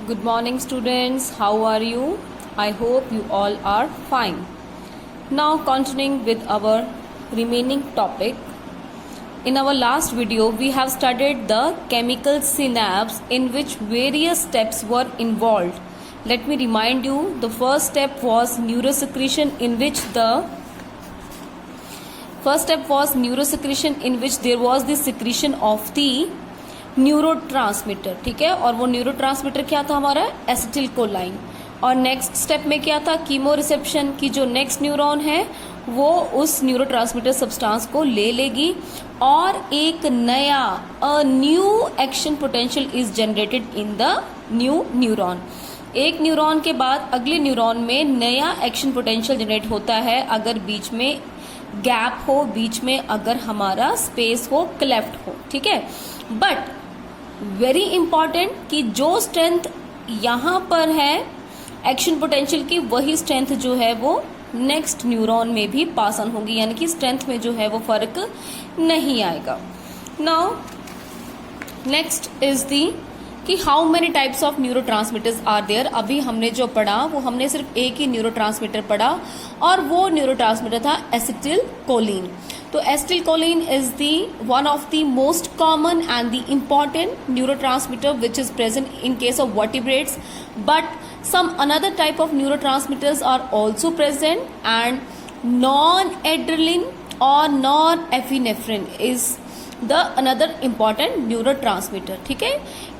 Good morning, students. How are you? I hope you all are fine. Now, continuing with our remaining topic. In our last video, we have studied the chemical synapse in which various steps were involved. Let me remind you, the first step was neurosecretion in which there was the secretion of the neurotransmitter. ठीक है, और वो neurotransmitter क्या था हमारा? Acetyl कोलाइन. और next step में क्या था? कीमो रिसेप्शन की जो नेक्स्ट न्यूरॉन है वो उस न्यूरोट्रांसमीटर सब्सटेंस को ले लेगी और एक नया new action potential is generated in the new neuron. एक न्यूरॉन के बाद अगले न्यूरॉन में नया एक्शन पोटेंशियल जनरेट होता है अगर बीच में गैप हो, बीच में अगर हमारा स्पेस हो, क्लेफ्ट हो. ठीक है, बट वेरी इंपॉर्टेंट कि जो स्ट्रेंथ यहाँ पर है एक्शन पोटेंशियल की, वही स्ट्रेंथ जो है वो नेक्स्ट न्यूरॉन में भी पास ऑन होगी, यानी कि स्ट्रेंथ में जो है वो फर्क नहीं आएगा. नाउ नेक्स्ट इज दी कि how many types of neurotransmitters are there. अभी हमने जो पढ़ा वो हमने सिर्फ एक ही न्यूरोट्रांसमीटर पढ़ा और वो न्यूरोट्रांसमीटर था एसिटिल कोलिन. तो acetylcholine is the one of the most common and the important neurotransmitter which is present in case of vertebrates, but some another type of neurotransmitters are also present and non-adrenaline or norepinephrine is the another important neurotransmitter. ठीक है,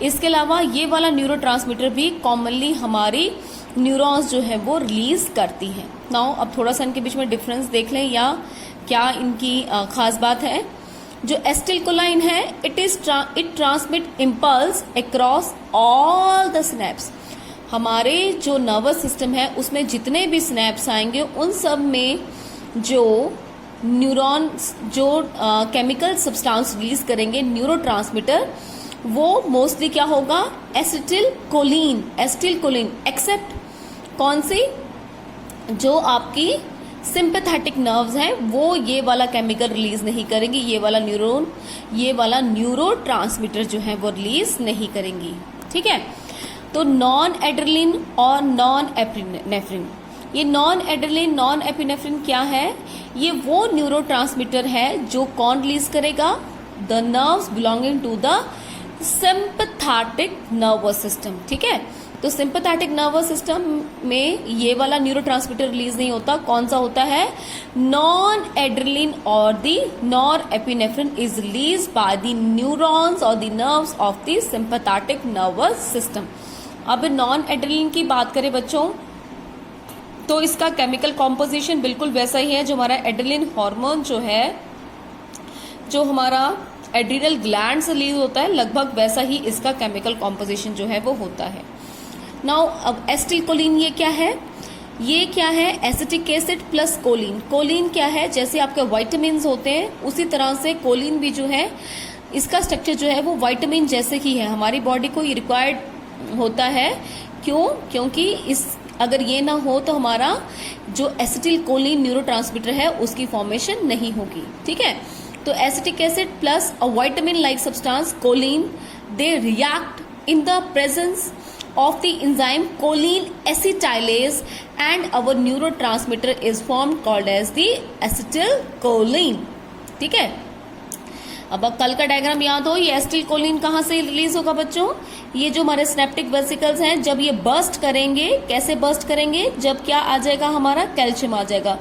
इसके अलावा ये वाला neurotransmitter भी commonly हमारी neurons जो है वो रिलीज करती है. नाउ अब थोड़ा सा इनके बीच में डिफरेंस देख लें या क्या इनकी खास बात है. जो एसिटिलकोलाइन है it transmit impulse across all the synapse. हमारे जो नर्वस सिस्टम है उसमें जितने भी स्नैप्स आएंगे उन सब में जो न्यूरॉन जो केमिकल सब्सटेंस रिलीज करेंगे न्यूरोट्रांसमीटर, वो मोस्टली क्या होगा? एसिटिल कोलिन एक्सेप्ट कौन सी? जो आपकी सिंपैथेटिक नर्व्स हैं वो ये वाला केमिकल रिलीज नहीं करेंगी, ये वाला न्यूरोट्रांसमीटर जो है वो रिलीज नहीं करेंगी. ठीक है, तो नॉन एड्रेनलिन और नॉन एपिनेफ्रिन. ये नॉन एड्रेनलिन नॉन एपिनेफ्रिन क्या है? ये वो न्यूरोट्रांसमीटर है जो कौन रिलीज करेगा? The nerves belonging to the sympathetic nervous system. ठीक है, तो सिंपैथेटिक नर्वस सिस्टम में ये वाला न्यूरोट्रांसमीटर रिलीज नहीं होता. कौन सा होता है? नॉन एड्रेनलिन और the norepinephrine is released by the neurons और the nerves of the sympathetic nervous system. अब नॉन एड्रेनलिन की बात करें बच्चों तो इसका केमिकल कॉम्पोजिशन बिल्कुल वैसा ही है जो हमारा एड्रेनलिन हार्मोन जो है, जो हमारा एड्रिनल ग्लैंड से रिलीज होता है, लगभग वैसा ही इसका केमिकल कॉम्पोजिशन जो है वो होता है. नाउ अब एसिटिलकोलिन ये क्या है? ये क्या है? Acetic acid plus choline. Choline क्या है? जैसे आपके विटामिन्स होते हैं उसी तरह से कोलिन भी जो है इसका स्ट्रक्चर जो है वो विटामिन जैसे ही है. हमारी बॉडी को ये रिक्वायर्ड होता है. क्यों? क्योंकि अगर ये ना हो तो हमारा जो एसिटिल कोलिन न्यूरोट्रांसमीटर है उसकी फॉर्मेशन नहीं होगी. ठीक है, तो acetic acid plus a vitamin like substance choline, they react in the presence of the enzyme choline acetylase and our neurotransmitter is formed called as the acetylcholine. ठीक है, अब कल का डायग्राम याद हो. ये एसिटिलकोलिन कहाँ से रिलीज होगा बच्चों? ये जो हमारे सिनेप्टिक वेसिकल्स हैं जब ये बर्स्ट करेंगे, कैसे बर्स्ट करेंगे? जब क्या आ जाएगा? हमारा कैल्शियम आ जाएगा.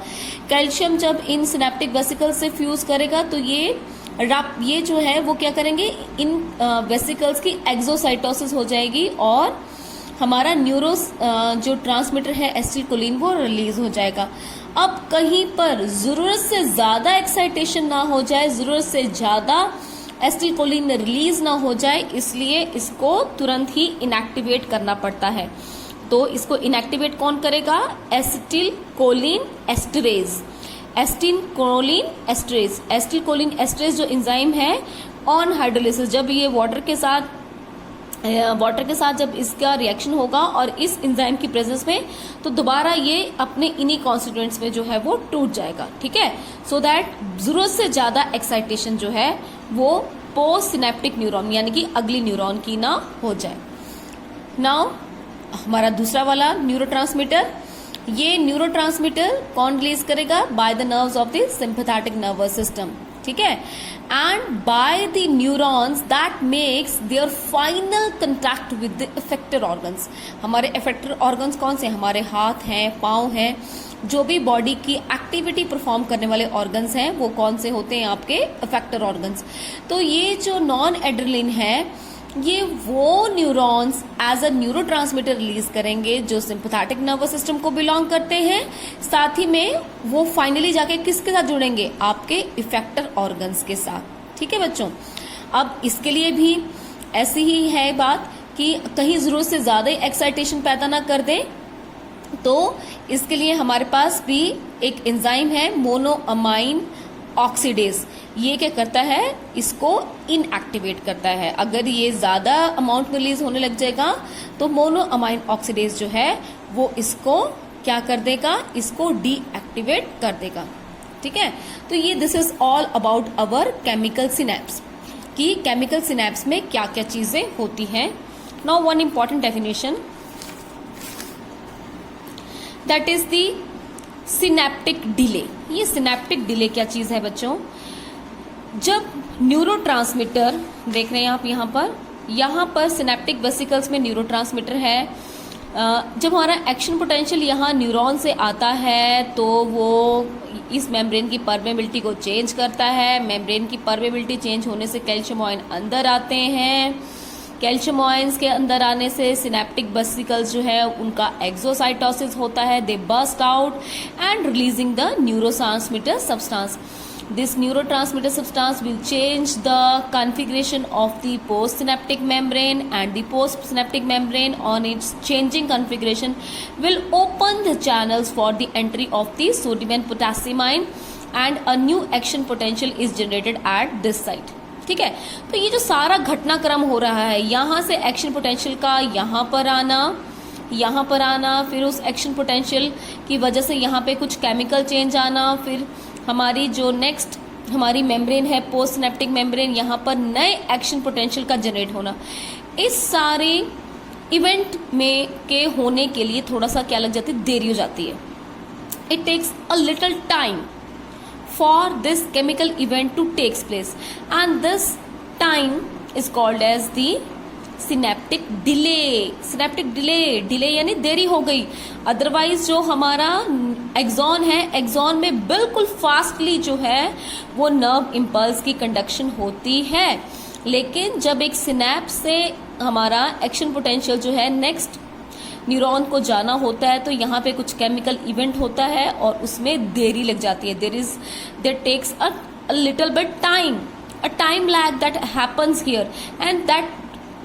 कैल्शियम जब इन सिनेप्टिक वेसिकल्स से फ्यूज करेगा तो ये जो है वो क्या करेंगे? इन वेसिकल्स की एक्सोसाइटोसिस हो जाएगी और हमारा जो ट्रांसमीटर है एसिटिलकोलिन वो रिलीज हो जाएगा. अब कहीं पर जरूरत से ज्यादा एक्साइटेशन ना हो जाए, जरूरत से ज्यादा एसिटिलकोलिन रिलीज ना हो जाए, इसलिए इसको तुरंत ही इनएक्टिवेट करना पड़ता है. तो इसको इनएक्टिवेट कौन करेगा? Acetylcholine esterase. एसिटिलकोलिन एस्टरेज जो एंजाइम है ऑन हाइड्रोलिसिस, जब ये वाटर के साथ जब इसका रिएक्शन होगा और इस एंजाइम की प्रेजेंस में, तो दोबारा ये अपने इन्हीं कॉन्स्टिट्यूएंट्स में जो है वो टूट जाएगा. ठीक है, सो दैट जरूरत से ज्यादा एक्साइटेशन जो है वो पोस्ट सिनेप्टिक न्यूरॉन यानी कि अगली न्यूरॉन की ना हो जाए. नाउ हमारा दूसरा वाला न्यूरोट्रांसमीटर, ये न्यूरोट्रांसमीटर कौन रिलीज करेगा? By the nerves of the sympathetic nervous system, ठीक है, and bye the neurons that makes there final contact with the effector organs. हमारे इफेक्टर ऑर्गन्स कौन से? हमारे हाथ हैं, पाँव हैं, जो भी बॉडी की एक्टिविटी परफॉर्म करने वाले ऑर्गन्स हैं वो कौन से होते हैं? आपके इफेक्टर ऑर्गन्स। तो ये जो नॉन एड्रेनलिन है ये वो neurons as a neurotransmitter release करेंगे जो सिंपैथेटिक नर्वस सिस्टम को बिलोंग करते हैं, साथ ही में वो फाइनली जाके किसके साथ जुड़ेंगे? आपके इफेक्टर ऑर्गन्स के साथ, ठीक है बच्चों। अब इसके लिए भी ऐसी ही है बात कि कहीं जरूरत से ज्यादा एक्साइटेशन पैदा ना कर दे, तो इसके लिए हमारे पास भी एक एंजाइम है मोनोअमाइन ऑक्सीडेज। ये क्या करता है? इसको इनएक्टिवेट करता है। अगर ये ज्यादा अमाउंट में रिलीज होने लग जाएगा तो मोनोअमाइन ऑक्सीडेज जो है वो इसको क्या कर देगा? इसको डीएक्टिवेट कर देगा, ठीक है। तो ये this is all about our chemical synapse कि केमिकल सिनेप्स में क्या क्या चीजें होती हैं। Now one important definition, that is the synaptic delay. ये सिनेप्टिक डिले क्या चीज है बच्चों? जब न्यूरोट्रांसमीटर देख रहे हैं आप यहाँ पर सिनेप्टिक वेसिकल्स में न्यूरोट्रांसमीटर है। जब हमारा एक्शन पोटेंशियल यहाँ न्यूरॉन से आता है तो वो इस मेम्ब्रेन की परमेबिलिटी को चेंज करता है। मेम्ब्रेन की परमेबिलिटी चेंज होने से कैल्शियम आयन अंदर आते हैं। कैल्शियम आयंस के अंदर आने से सिनेप्टिक वेसिकल्स जो है उनका एक्सोसाइटोसिस होता है, they burst out and releasing the neurotransmitter substance. This neurotransmitter substance will change the configuration of the postsynaptic membrane, and the postsynaptic membrane on its changing configuration will open the channels for the entry of the sodium and potassium ion, and a new action potential is generated at this site, ठीक है। तो ये जो सारा घटनाक्रम हो रहा है, यहाँ से एक्शन पोटेंशियल का यहाँ पर आना, फिर उस एक्शन पोटेंशियल की वजह से यहाँ पे कुछ केमिकल चेंज आना, फिर हमारी जो नेक्स्ट हमारी मेम्ब्रेन है पोस्ट सिनेप्टिक मेम्ब्रेन, यहाँ पर नए एक्शन पोटेंशियल का जनरेट होना, इस सारे इवेंट में के होने के लिए थोड़ा सा क्या लग जाती है? देरी हो जाती है। It takes a little time for this chemical event to takes place, and this time is called as the synaptic delay. Synaptic delay यानी देरी हो गई। अदरवाइज जो हमारा एक्सॉन है, एक्सॉन में बिल्कुल फास्टली जो है वो नर्व इम्पल्स की कंडक्शन होती है, लेकिन जब एक सिनेप्स से हमारा एक्शन पोटेंशियल जो है नेक्स्ट न्यूरॉन को जाना होता है तो यहाँ पे कुछ केमिकल इवेंट होता है और उसमें देरी लग जाती है। There takes a little bit time, a time lag that happens here, and that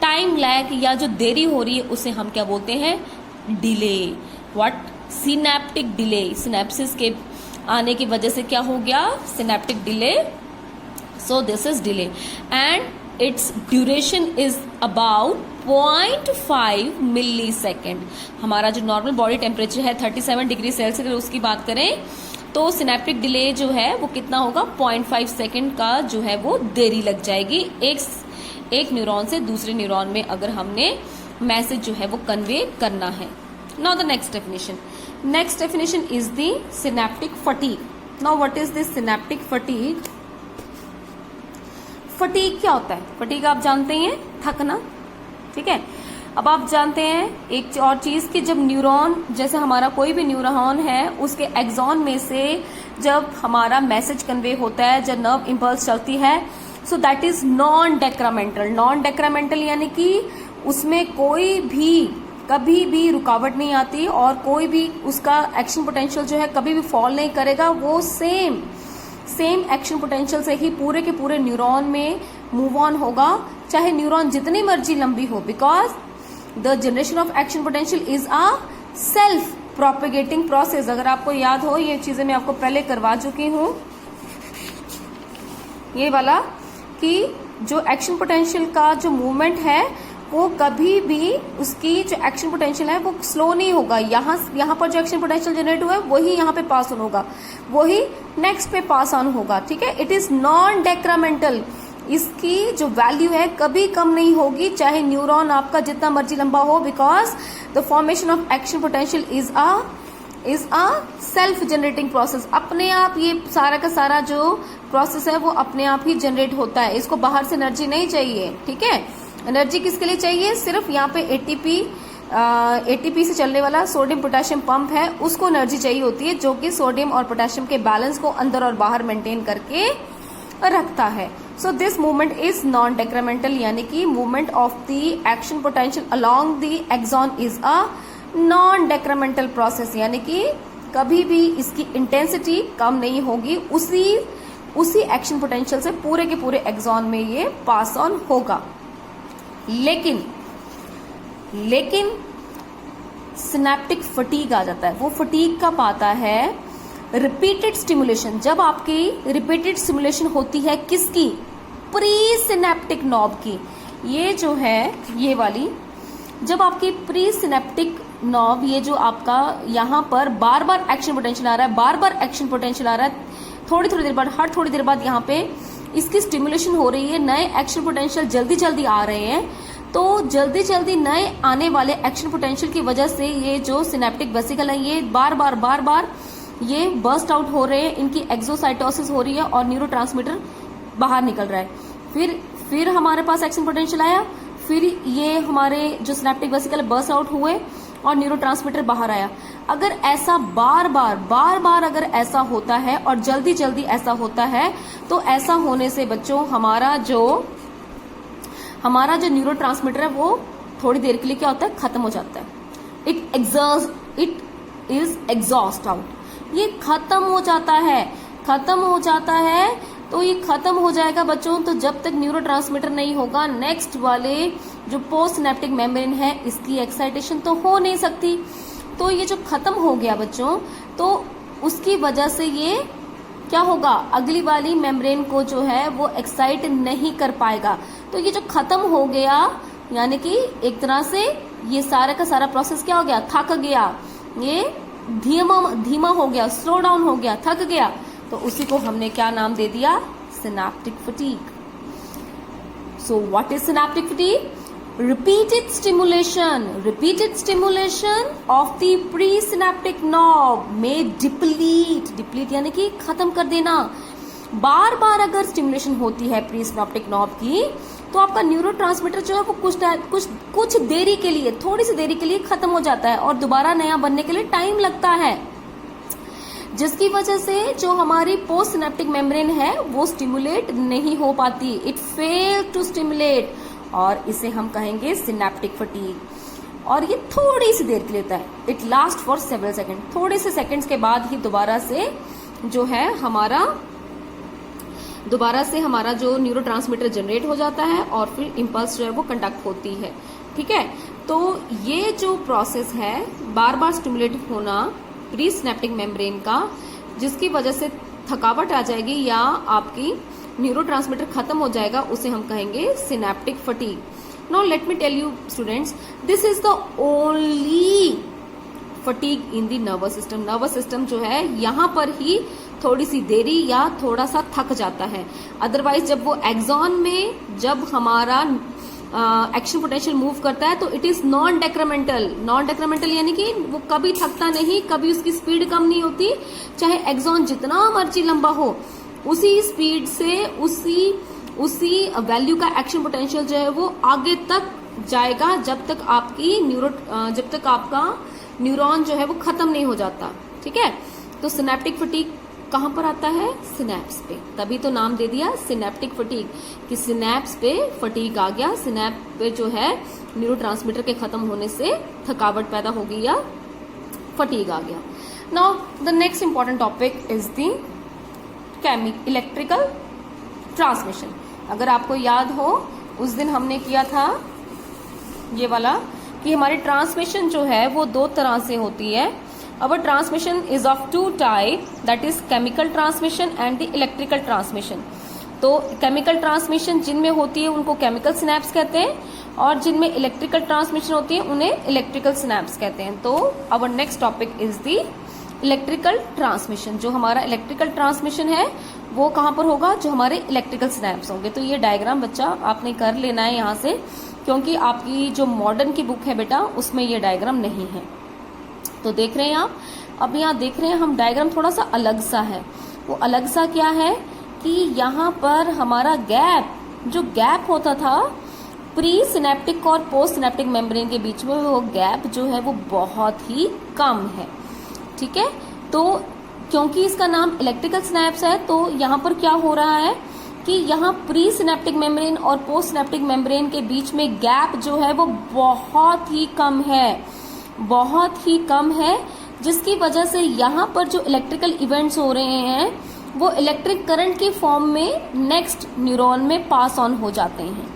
time lag या जो देरी हो रही है उसे हम क्या बोलते हैं? Delay. What? Synaptic delay. Synapsis के आने की वजह से क्या हो गया? Synaptic delay. So this is delay and its duration is about 0.5 millisecond. हमारा जो नॉर्मल बॉडी टेम्परेचर है 37 डिग्री सेल्सियस, अगर उसकी बात करें तो सिनेप्टिक डिले जो है वो कितना होगा? 0.5 सेकेंड का जो है वो देरी लग जाएगी एक न्यूरॉन से दूसरे न्यूरॉन में अगर हमने मैसेज जो है वो कन्वे करना है। Now the next definition is the synaptic fatigue. Now what is this synaptic fatigue? Fatigue क्या होता है? फटीग आप जानते हैं, थकना, ठीक है। अब आप जानते हैं एक और चीज कि जब न्यूरॉन, जैसे हमारा कोई भी न्यूरॉन है उसके एक्सॉन में से जब हमारा मैसेज कन्वे होता है, जब नर्व इम्पल्स चलती है, so that is non decremental. Non decremental यानी कि उसमें कोई भी कभी भी रुकावट नहीं आती और कोई भी उसका एक्शन पोटेंशियल जो है कभी भी फॉल नहीं करेगा। वो सेम एक्शन पोटेंशियल से ही पूरे के पूरे न्यूरॉन में मूव ऑन होगा, चाहे न्यूरॉन जितनी मर्जी लंबी हो, because the generation of action potential is a self propagating process. अगर आपको याद हो, ये चीजें मैं आपको पहले करवा चुकी हूँ, ये वाला कि जो एक्शन पोटेंशियल का जो मूवमेंट है वो कभी भी उसकी जो एक्शन पोटेंशियल है वो स्लो नहीं होगा। यहाँ पर जो एक्शन पोटेंशियल जनरेट हुआ है वही यहाँ पे पास ऑन होगा, वही नेक्स्ट पे पास ऑन होगा, ठीक है। It is non decremental. इसकी जो वैल्यू है कभी कम नहीं होगी, चाहे न्यूरॉन आपका जितना मर्जी लंबा हो, because the formation of action potential is a self generating process. अपने आप ये सारा का सारा जो प्रोसेस है वो अपने आप ही जनरेट होता है, इसको बाहर से एनर्जी नहीं चाहिए। ठीक है, एनर्जी किसके लिए चाहिए? सिर्फ यहाँ पे एटीपी से चलने वाला सोडियम पोटेशियम पंप है, उसको एनर्जी चाहिए होती है, जो कि सोडियम और पोटेशियम के बैलेंस को अंदर और बाहर मेंटेन करके रखता है। So this movement is non decremental, यानी कि movement of the action potential along the axon is a non decremental process, यानी कि कभी भी इसकी इंटेंसिटी कम नहीं होगी, उसी एक्शन पोटेंशियल से पूरे के पूरे एक्सॉन में ये पास ऑन होगा। लेकिन सिनेप्टिक फटीग आ जाता है। वो फटीग कब आता है? रिपीटेड स्टिमुलेशन, जब आपकी रिपीटेड स्टिमुलेशन होती है किसकी? प्री सिनेप्टिक नॉब की। ये जो है ये वाली, जब आपकी प्री सिनेप्टिक नॉब, ये जो आपका यहाँ पर बार बार एक्शन पोटेंशियल आ रहा है, बार बार एक्शन पोटेंशियल आ रहा है, थोड़ी थोड़ी देर बाद, हर थोड़ी देर बाद यहाँ पे इसकी स्टिमुलेशन हो रही है, नए एक्शन पोटेंशियल जल्दी जल्दी आ रहे हैं, तो जल्दी जल्दी नए आने वाले एक्शन पोटेंशियल की वजह से ये जो सिनेप्टिक वेसिकल है ये बार बार ये बर्स्ट आउट हो रहे हैं, इनकी एक्सोसाइटोसिस हो रही है और न्यूरोट्रांसमीटर बाहर निकल रहा है। फिर हमारे पास एक्शन पोटेंशियल आया, फिर ये हमारे जो सिनेप्टिक वेसिकल बर्स्ट आउट हुए और न्यूरोट्रांसमीटर बाहर आया। अगर ऐसा बार बार अगर ऐसा होता है और जल्दी जल्दी ऐसा होता है, तो ऐसा होने से बच्चों हमारा जो न्यूरोट्रांसमीटर है वो थोड़ी देर के लिए क्या होता है? खत्म हो जाता है। इट इज एग्जॉस्ट आउट, ये खत्म हो जाता है। तो ये खत्म हो जाएगा बच्चों, तो जब तक न्यूरोट्रांसमीटर नहीं होगा, नेक्स्ट वाले जो पोस्ट सिनेप्टिक मेम्ब्रेन है इसकी एक्साइटेशन तो हो नहीं सकती। तो ये जो खत्म हो गया बच्चों, तो उसकी वजह से ये क्या होगा? अगली वाली मेम्ब्रेन को जो है वो एक्साइट नहीं कर पाएगा। तो ये जो खत्म हो गया, यानी कि एक तरह से ये सारा का सारा प्रोसेस क्या हो गया? थक गया, ये धीमा हो गया, स्लो डाउन हो गया, थक गया। तो उसी को हमने क्या नाम दे दिया? Synaptic fatigue. So what is synaptic fatigue? repeated stimulation of the presynaptic knob में डिप्लीट यानी कि खत्म कर देना। बार बार अगर स्टिमुलेशन होती है प्रीसिनेप्टिक नॉब की, तो आपका न्यूरोट्रांसमीटर जो है वो कुछ देरी के लिए, थोड़ी सी देरी के लिए खत्म हो जाता है और दोबारा नया बनने के लिए टाइम लगता है, जिसकी वजह से जो हमारी पोस्ट सिनेप्टिक मेम्ब्रेन है वो स्टिमुलेट नहीं हो पाती। इट फेल टू स्टिमुलेट, और इसे हम कहेंगे सिनेप्टिक फटीग। और ये थोड़ी सी देर के लिए होता है। It last for several second, थोड़े से सेकेंड्स के बाद ही दोबारा से हमारा जो न्यूरोट्रांसमीटर जनरेट हो जाता है और फिर इम्पल्स जो है वो कंडक्ट होती है। ठीक है, तो ये जो प्रोसेस है बार बार स्टिमुलेट होना प्री सिनेप्टिक मेम्ब्रेन का, जिसकी वजह से थकावट आ जाएगी या आपकी न्यूरोट्रांसमीटर खत्म हो जाएगा, उसे हम कहेंगे synaptic fatigue. Now let me tell you students, this is the only fatigue in the nervous system. Nervous system जो है यहाँ पर ही थोड़ी सी देरी या थोड़ा सा थक जाता है। अदरवाइज जब वो एक्सॉन में जब हमारा एक्शन पोटेंशियल मूव करता है तो इट इज नॉन डेक्रेमेंटल यानी कि वो कभी थकता नहीं, कभी उसकी स्पीड कम नहीं होती, चाहे एक्सॉन जितना मर्जी लंबा हो, उसी स्पीड से उसी वैल्यू का एक्शन पोटेंशियल जो है वो आगे तक जाएगा जब तक आपका न्यूरॉन जो है वो खत्म नहीं हो जाता। ठीक है, तो सिनेप्टिक फटीग कहां पर आता है? सिनेप्स पे। तभी तो नाम दे दिया सिनेप्टिक फटीग कि सिनेप्स पे फटीग आ गया, सिनेप पे जो है न्यूरोट्रांसमीटर के खत्म होने से थकावट पैदा हो गई या फटीग आ गया। Now the next important topic is the electrical transmission. अगर आपको याद हो उस दिन हमने किया था ये वाला कि हमारी ट्रांसमिशन जो है वो दो तरह से होती है। Our transmission is of two type, that is chemical transmission and the electrical transmission. तो chemical transmission जिनमें होती है उनको chemical synapse कहते हैं और जिनमें electrical transmission होती है उन्हें electrical synapse कहते हैं। तो our next topic is the electrical transmission, जो हमारा इलेक्ट्रिकल ट्रांसमिशन है वो कहाँ पर होगा, जो हमारे इलेक्ट्रिकल सिनेप्स होंगे। तो ये डायग्राम बच्चा आपने कर लेना है यहाँ से, क्योंकि आपकी जो मॉडर्न की बुक है बेटा उसमें ये डायग्राम नहीं है। तो देख रहे हैं आप, अब यहाँ देख रहे हैं हम डायग्राम थोड़ा सा अलग सा है। वो अलग सा क्या है कि यहाँ पर हमारा गैप, जो गैप होता था प्री सिनेप्टिक और पोस्ट सिनेप्टिक मेम्ब्रेन के बीच में, वो गैप जो है वो बहुत ही कम है। ठीक है, तो क्योंकि इसका नाम इलेक्ट्रिकल सिनेप्स है तो यहाँ पर क्या हो रहा है कि यहाँ प्री सिनेप्टिक मेम्ब्रेन और पोस्ट सिनेप्टिक मेम्ब्रेन के बीच में गैप जो है वो बहुत ही कम है, बहुत ही कम है, जिसकी वजह से यहाँ पर जो इलेक्ट्रिकल इवेंट्स हो रहे हैं वो इलेक्ट्रिक करंट की फॉर्म में नेक्स्ट न्यूरॉन में पास ऑन हो जाते हैं।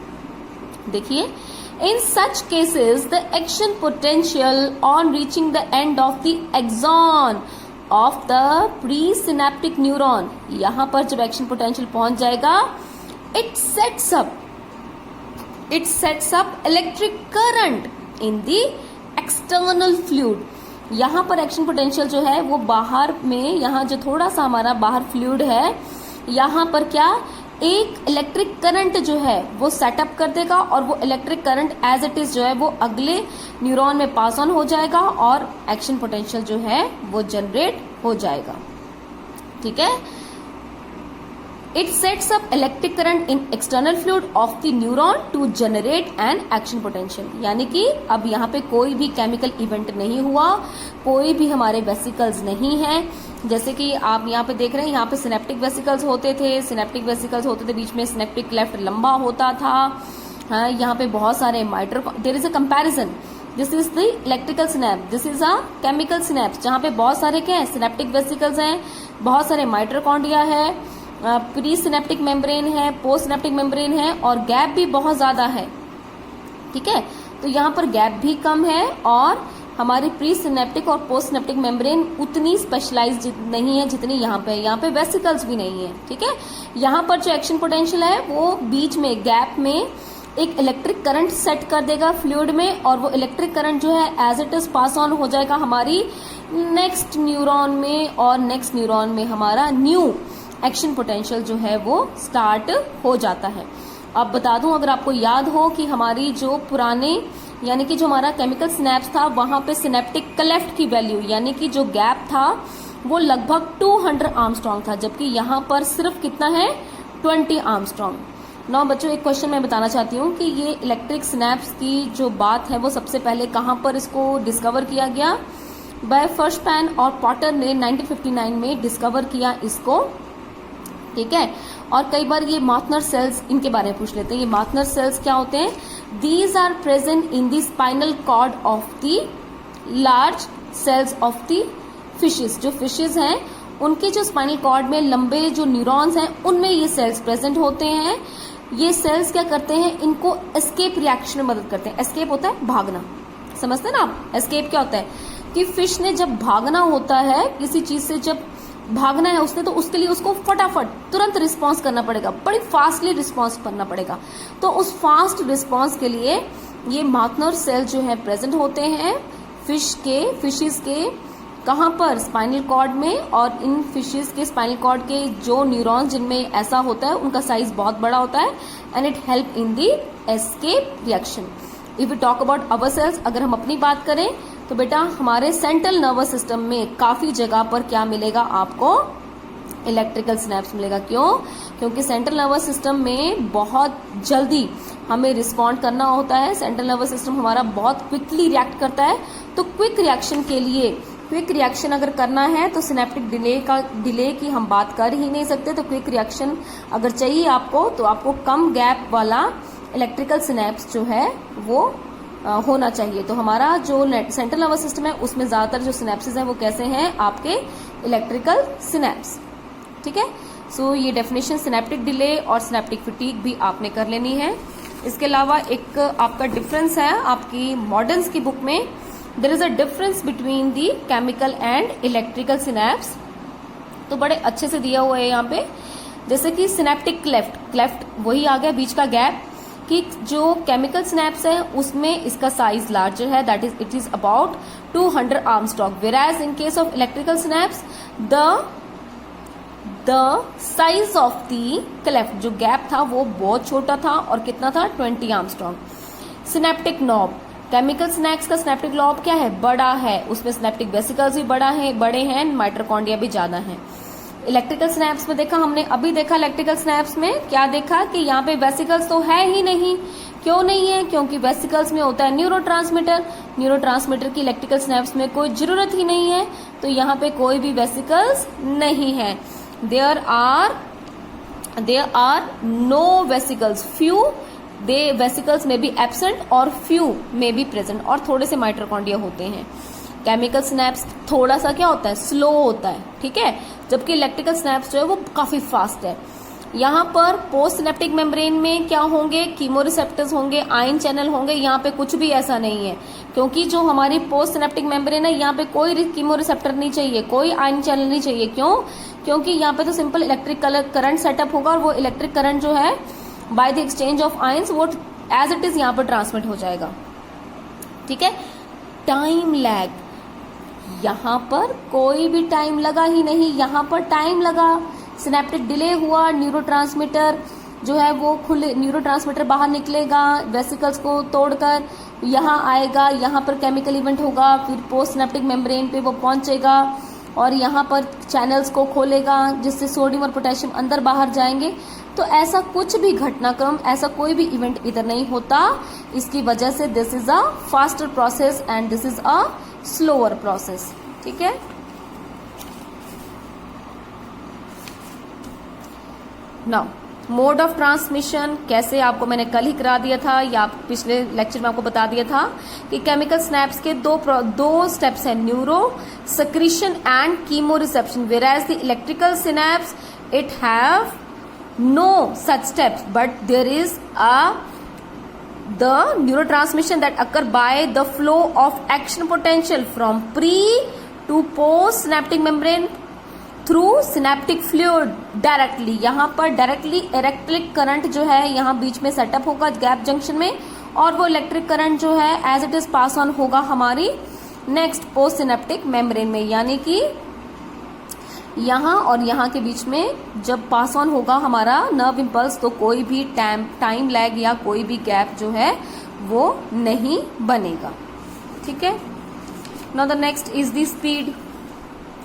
देखिए, in such cases the action potential on reaching the end of the axon of the presynaptic neuron, यहाँ पर जब एक्शन पोटेंशियल पहुंच जाएगा, it sets up electric current in the external fluid. यहाँ पर एक्शन पोटेंशियल जो है वो बाहर में, यहाँ जो थोड़ा सा हमारा बाहर फ्लूइड है, यहाँ पर क्या एक इलेक्ट्रिक करंट जो है वो सेटअप कर देगा और वो electric current as it is जो है वो अगले न्यूरॉन में पास ऑन हो जाएगा और एक्शन पोटेंशियल जो है वो जनरेट हो जाएगा। ठीक है, it sets up electric current in external fluid of the neuron to generate an action potential. यानी कि अब यहाँ पे कोई भी केमिकल इवेंट नहीं हुआ, कोई भी हमारे वेसिकल्स नहीं है। जैसे कि आप यहाँ पे देख रहे हैं, यहाँ पे सिनेप्टिक वेसिकल्स होते थे, बीच में सिनेप्टिक क्लेफ्ट लंबा होता था। हाँ, यहाँ पे बहुत सारे there is a comparison, this is the electrical synapse, this is a chemical synapse, जहाँ पे बहुत सारे क्या है, सिनेप्टिक वेसिकल्स हैं, बहुत सारे माइटोकॉन्ड्रिया है, प्री सिनेप्टिक मेम्ब्रेन है, पोस्ट सिनेप्टिक मेम्ब्रेन है और गैप भी बहुत ज्यादा है। ठीक है, तो यहाँ पर गैप भी कम है और हमारी प्री सिनेप्टिक और पोस्ट सिनेप्टिक मेम्ब्रेन उतनी स्पेशलाइज्ड नहीं है जितनी यहाँ पे वेसिकल्स भी नहीं है। ठीक है, यहाँ पर जो एक्शन पोटेंशियल है वो बीच में गैप में एक इलेक्ट्रिक करंट सेट कर देगा फ्लूइड में और वो इलेक्ट्रिक करंट जो है as it is pass on हो जाएगा हमारी नेक्स्ट न्यूरॉन में और नेक्स्ट न्यूरॉन में हमारा न्यू एक्शन पोटेंशियल जो है वो स्टार्ट हो जाता है। अब बता दूं, अगर आपको याद हो कि हमारी जो पुराने यानी कि जो हमारा केमिकल सिनेप्स था वहां पे सिनेप्टिक क्लेफ्ट की वैल्यू यानी कि जो गैप था वो लगभग 200 आर्मस्ट्रॉन्ग था, जबकि यहाँ पर सिर्फ कितना है 20 आर्मस्ट्रॉन्ग। नौ बच्चों, एक क्वेश्चन मैं बताना चाहती हूँ कि ये इलेक्ट्रिक सिनेप्स की जो बात है वो सबसे पहले कहाँ पर इसको डिस्कवर किया गया, बाय फर्शपैन और पॉटर ने 1959 में डिस्कवर किया इसको। ठीक है, और कई बार ये मार्टनर सेल्स, इनके बारे में पूछ लेते हैं। ये मार्टनर सेल्स क्या होते हैं, these are present in the spinal cord of the large cells of the fishes. जो फिशेस हैं उनके जो स्पाइनल कॉर्ड में लंबे जो न्यूरॉन्स हैं उनमें ये सेल्स प्रेजेंट होते हैं। ये सेल्स क्या करते हैं, इनको एस्केप रिएक्शन में मदद करते हैं। एस्केप होता है भागना, समझते हैं ना आप। एस्केप क्या होता है कि फिश ने जब भागना होता है किसी चीज से, जब भागना है उसने, तो उसके लिए उसको फटाफट तुरंत रिस्पांस करना पड़ेगा, बड़ी फास्टली रिस्पांस करना पड़ेगा। तो उस फास्ट रिस्पांस के लिए ये मार्टनर सेल जो है प्रेजेंट होते हैं फिशेस के कहाँ पर, स्पाइनल कॉर्ड में। और इन फिशेस के स्पाइनल कॉर्ड के जो न्यूरॉन्स जिनमें ऐसा होता है उनका साइज बहुत बड़ा होता है and it help in the escape reaction. If you talk about our cells, अगर हम अपनी बात करें तो बेटा हमारे सेंट्रल नर्वस सिस्टम में काफी जगह पर क्या मिलेगा आपको, इलेक्ट्रिकल सिनेप्स मिलेगा। क्यों? क्योंकि सेंट्रल नर्वस सिस्टम में बहुत जल्दी हमें रिस्पॉन्ड करना होता है। सेंट्रल नर्वस सिस्टम हमारा बहुत क्विकली रिएक्ट करता है। तो क्विक रिएक्शन के लिए, क्विक रिएक्शन अगर करना है तो सिनेप्टिक डिले की हम बात कर ही नहीं सकते। तो क्विक रिएक्शन अगर चाहिए आपको तो आपको कम गैप वाला इलेक्ट्रिकल सिनेप्स जो है वो होना चाहिए। तो हमारा जो सेंट्रल नर्वस सिस्टम है उसमें ज्यादातर जो सिनेप्सिस हैं वो कैसे हैं, आपके इलेक्ट्रिकल सिनेप्स। ठीक है, सो ये डेफिनेशन सिनेप्टिक डिले और सिनेप्टिक फटीग भी आपने कर लेनी है। इसके अलावा एक आपका डिफरेंस है आपकी मॉडर्न्स की बुक में, there is a difference between the chemical and electrical synapse. तो बड़े अच्छे से दिया हुआ है यहाँ पे, जैसे कि सिनेप्टिक क्लेफ्ट वही आ गया बीच का गैप, कि जो केमिकल सिनेप्स है उसमें इसका साइज लार्जर है, that is it is about 200 Armstrong, वेराज in case of electrical synapse the size of the cleft, जो गैप था वो बहुत छोटा था और कितना था 20 Armstrong. Synaptic knob, chemical synapse का सिनेप्टिक नॉब क्या है, बड़ा है, उसमें सिनेप्टिक वेसिकल्स भी बड़े हैं, माइटोकॉन्ड्रिया भी ज्यादा है। इलेक्ट्रिकल सिनेप्स में देखा हमने, अभी देखा इलेक्ट्रिकल सिनेप्स में क्या देखा कि यहाँ पे वेसिकल्स तो है ही नहीं। क्यों नहीं है, क्योंकि वेसिकल्स में होता है न्यूरोट्रांसमीटर की इलेक्ट्रिकल सिनेप्स में कोई जरूरत ही नहीं है, तो यहाँ पे कोई भी वेसिकल्स नहीं है। There are no vesicles, few they vesicles may be absent और फ्यू में बी प्रेजेंट, और थोड़े से माइटोकॉन्ड्रिया होते हैं। केमिकल सिनेप्स थोड़ा सा क्या होता है, स्लो होता है, ठीक है, जबकि इलेक्ट्रिकल सिनेप्स जो है वो काफी फास्ट है। यहाँ पर पोस्ट सिनेप्टिक मेम्ब्रेन में क्या होंगे, कीमोरिसेप्टर्स होंगे, आयन चैनल होंगे, यहाँ पे कुछ भी ऐसा नहीं है, क्योंकि जो हमारी पोस्ट सिनेप्टिक मेम्ब्रेन है यहाँ पे कोई कीमोरिसेप्टर नहीं चाहिए, कोई आयन चैनल नहीं चाहिए। क्यों, क्योंकि यहाँ पे तो सिंपल इलेक्ट्रिक करंट सेटअप होगा और वो इलेक्ट्रिक करंट जो है by the exchange of ions वो एज इट इज यहाँ पर ट्रांसमिट हो जाएगा, ठीक है। टाइम लैग, यहाँ पर कोई भी टाइम लगा ही नहीं, यहाँ पर टाइम लगा, सिनेप्टिक डिले हुआ, न्यूरोट्रांसमीटर जो है वो खुले, न्यूरोट्रांसमीटर बाहर निकलेगा वेसिकल्स को तोड़कर, यहाँ आएगा, यहाँ पर केमिकल इवेंट होगा, फिर पोस्ट सिनेप्टिक मेम्ब्रेन पे वो पहुंचेगा और यहाँ पर चैनल्स को खोलेगा जिससे सोडियम और पोटेशियम अंदर बाहर जाएंगे। तो ऐसा कुछ भी घटनाक्रम, ऐसा कोई भी इवेंट इधर नहीं होता। इसकी वजह से this is a faster process and this is a slower process, ठीक है। नाउ मोड ऑफ ट्रांसमिशन कैसे, आपको मैंने कल ही करा दिया था या पिछले लेक्चर में आपको बता दिया था कि केमिकल स्नैप्स के दो स्टेप्स हैं, neurosecretion and chemoreception, whereas the electrical synapse it have no such steps but there is the neurotransmission that occur by the flow of action potential from pre to post synaptic membrane through synaptic fluid directly। यहाँ पर directly electric current जो है यहाँ बीच में setup होगा gap junction में, और वो इलेक्ट्रिक करंट जो है as it is pass on होगा हमारी नेक्स्ट पोस्ट सिनेप्टिक मेम्ब्रेन में, यानी कि यहाँ और यहाँ के बीच में जब पास ऑन होगा हमारा नर्व इम्पल्स तो कोई भी टाइम लैग या कोई भी गैप जो है वो नहीं बनेगा, ठीक है। Now the next is the speed,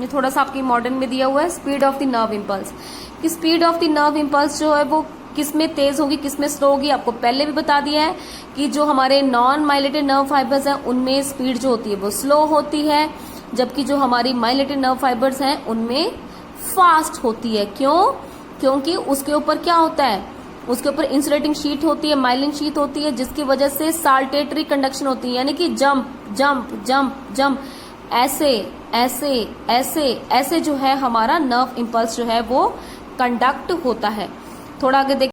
ये थोड़ा सा आपकी मॉडर्न में दिया हुआ है, speed of the nerve impulse. कि speed of the nerve impulse जो है वो किस में तेज होगी किस में स्लो होगी, आपको पहले भी बता दिया है कि जो हमारे नॉन माइलेटेड नर्व फाइबर्स हैं उनमें स्पीड जो होती है वो स्लो होती है, जबकि जो हमारी माइलेटेड नर्व फाइबर्स हैं उनमें फास्ट होती है। क्यों, क्योंकि उसके ऊपर क्या होता है, उसके ऊपर इंसुलेटिंग शीट होती है, माइलिन शीट होती है, जिसकी वजह से साल्टेटरी कंडक्शन होती है, यानी कि जंप जंप जंप जंप ऐसे ऐसे ऐसे ऐसे जो है हमारा नर्व इम्पल्स जो है वो कंडक्ट होता है। थोड़ा आगे देख